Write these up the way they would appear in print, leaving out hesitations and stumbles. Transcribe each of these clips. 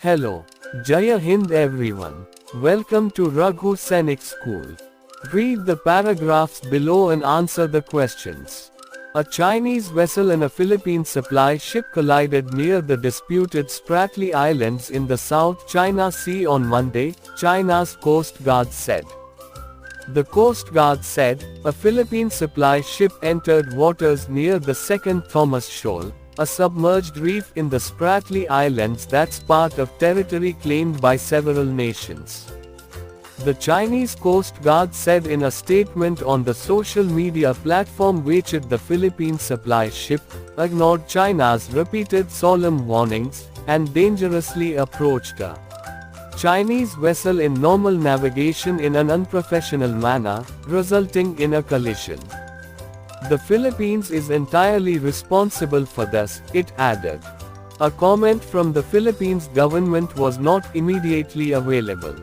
Hello, Jaya Hind everyone. Welcome to Raghu Sainik School. Read the paragraphs below and answer the questions. A Chinese vessel and a Philippine supply ship collided near the disputed Spratly Islands in the South China Sea on Monday, China's Coast Guard said. The Coast Guard said, a Philippine supply ship entered waters near the second Thomas Shoal, a submerged reef in the Spratly Islands that's part of territory claimed by several nations. The Chinese Coast Guard said in a statement on the social media platform WeChat the Philippine supply ship ignored China's repeated solemn warnings and dangerously approached a Chinese vessel in normal navigation in an unprofessional manner, resulting in a collision. The Philippines is entirely responsible for this, it added. A comment from the Philippines government was not immediately available.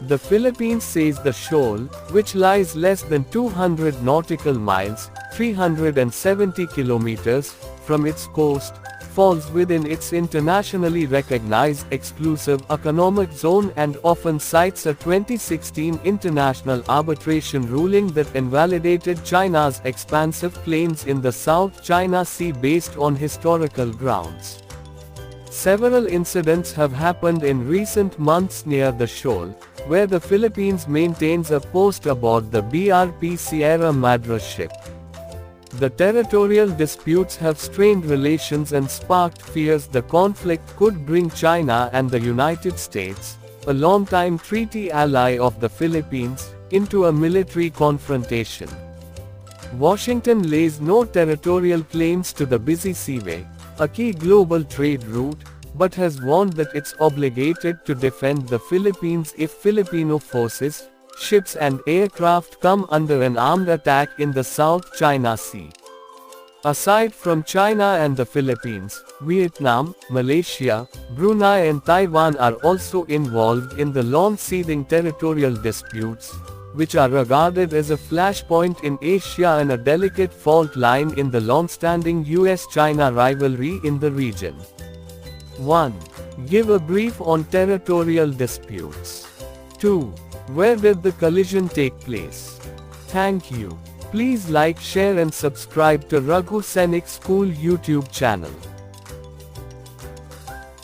The Philippines says the shoal, which lies less than 200 nautical miles, 370 kilometers, from its coast, falls within its internationally recognized exclusive economic zone and often cites a 2016 international arbitration ruling that invalidated China's expansive claims in the South China Sea based on historical grounds. Several incidents have happened in recent months near the shoal, where the Philippines maintains a post aboard the BRP Sierra Madre ship. The territorial disputes have strained relations and sparked fears the conflict could bring China and the United States, a longtime treaty ally of the Philippines, into a military confrontation. Washington lays no territorial claims to the busy seaway, a key global trade route, but has warned that it's obligated to defend the Philippines if Filipino forces, ships and aircraft come under an armed attack in the South China Sea. Aside from China and the Philippines, Vietnam, Malaysia, Brunei and Taiwan are also involved in the long-seething territorial disputes, which are regarded as a flashpoint in Asia and a delicate fault line in the long-standing US-China rivalry in the region. 1. Give a brief on territorial disputes. 2. Where did the collision take place? Thank you. Please like, share and subscribe to Raghu Sainik School YouTube channel.